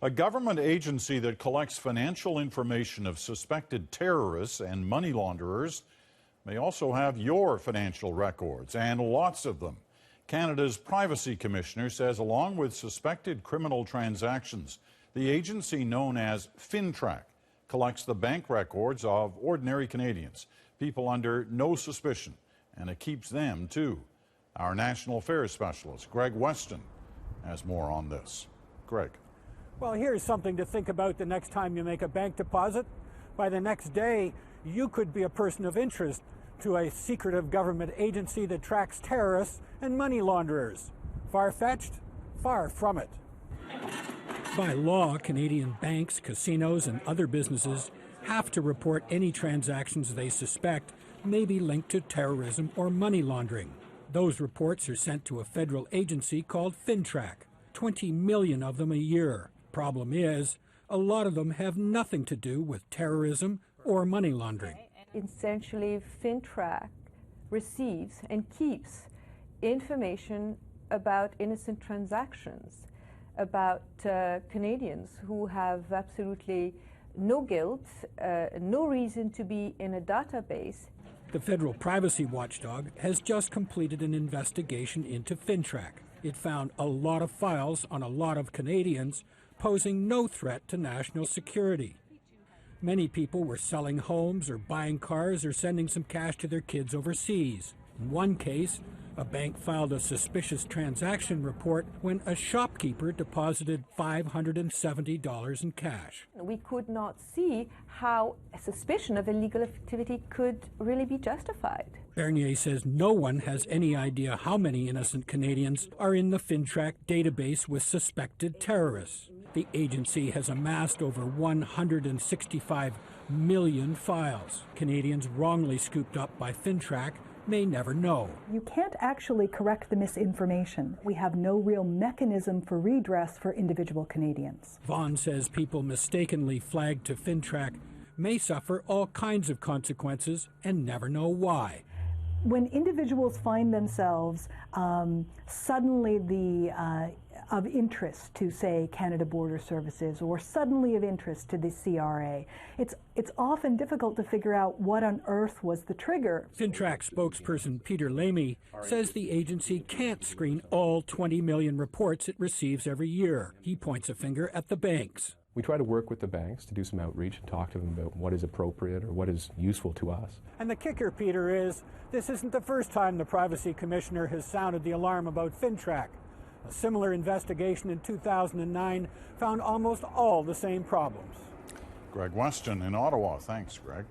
A government agency that collects financial information of suspected terrorists and money launderers may also have your financial records, and lots of them. Canada's Privacy Commissioner says along with suspected criminal transactions, the agency known as FINTRAC collects the bank records of ordinary Canadians, people under no suspicion, and it keeps them too. Our national affairs specialist, Greg Weston, has more on this. Greg. Well, here's something to think about the next time you make a bank deposit. By the next day, you could be a person of interest to a secretive government agency that tracks terrorists and money launderers. Far-fetched? Far from it. By law, Canadian banks, casinos, and other businesses have to report any transactions they suspect may be linked to terrorism or money laundering. Those reports are sent to a federal agency called FINTRAC, 20 million of them a year. Problem is, a lot of them have nothing to do with terrorism or money laundering. Essentially, FINTRAC receives and keeps information about innocent transactions, about Canadians who have absolutely no guilt, no reason to be in a database. The federal privacy watchdog has just completed an investigation into FINTRAC. It found a lot of files on a lot of Canadians posing no threat to national security. Many people were selling homes or buying cars or sending some cash to their kids overseas. In one case, a bank filed a suspicious transaction report when a shopkeeper deposited $570 in cash. We could not see how a suspicion of illegal activity could really be justified. Bernier says no one has any idea how many innocent Canadians are in the FINTRAC database with suspected terrorists. The agency has amassed over 165 million files. Canadians wrongly scooped up by FINTRAC may never know. You can't actually correct the misinformation. We have no real mechanism for redress for individual Canadians. Vaughan says people mistakenly flagged to FINTRAC may suffer all kinds of consequences and never know why. When individuals find themselves suddenly of interest to, say, Canada Border Services, or suddenly of interest to the CRA, it's often difficult to figure out what on earth was the trigger. FINTRAC spokesperson Peter Lamy says the agency can't screen all 20 million reports it receives every year. He points a finger at the banks. We try to work with the banks to do some outreach and talk to them about what is appropriate or what is useful to us. And the kicker, Peter, is this isn't the first time the Privacy Commissioner has sounded the alarm about FINTRAC. A similar investigation in 2009 found almost all the same problems. Greg Weston in Ottawa. Thanks, Greg.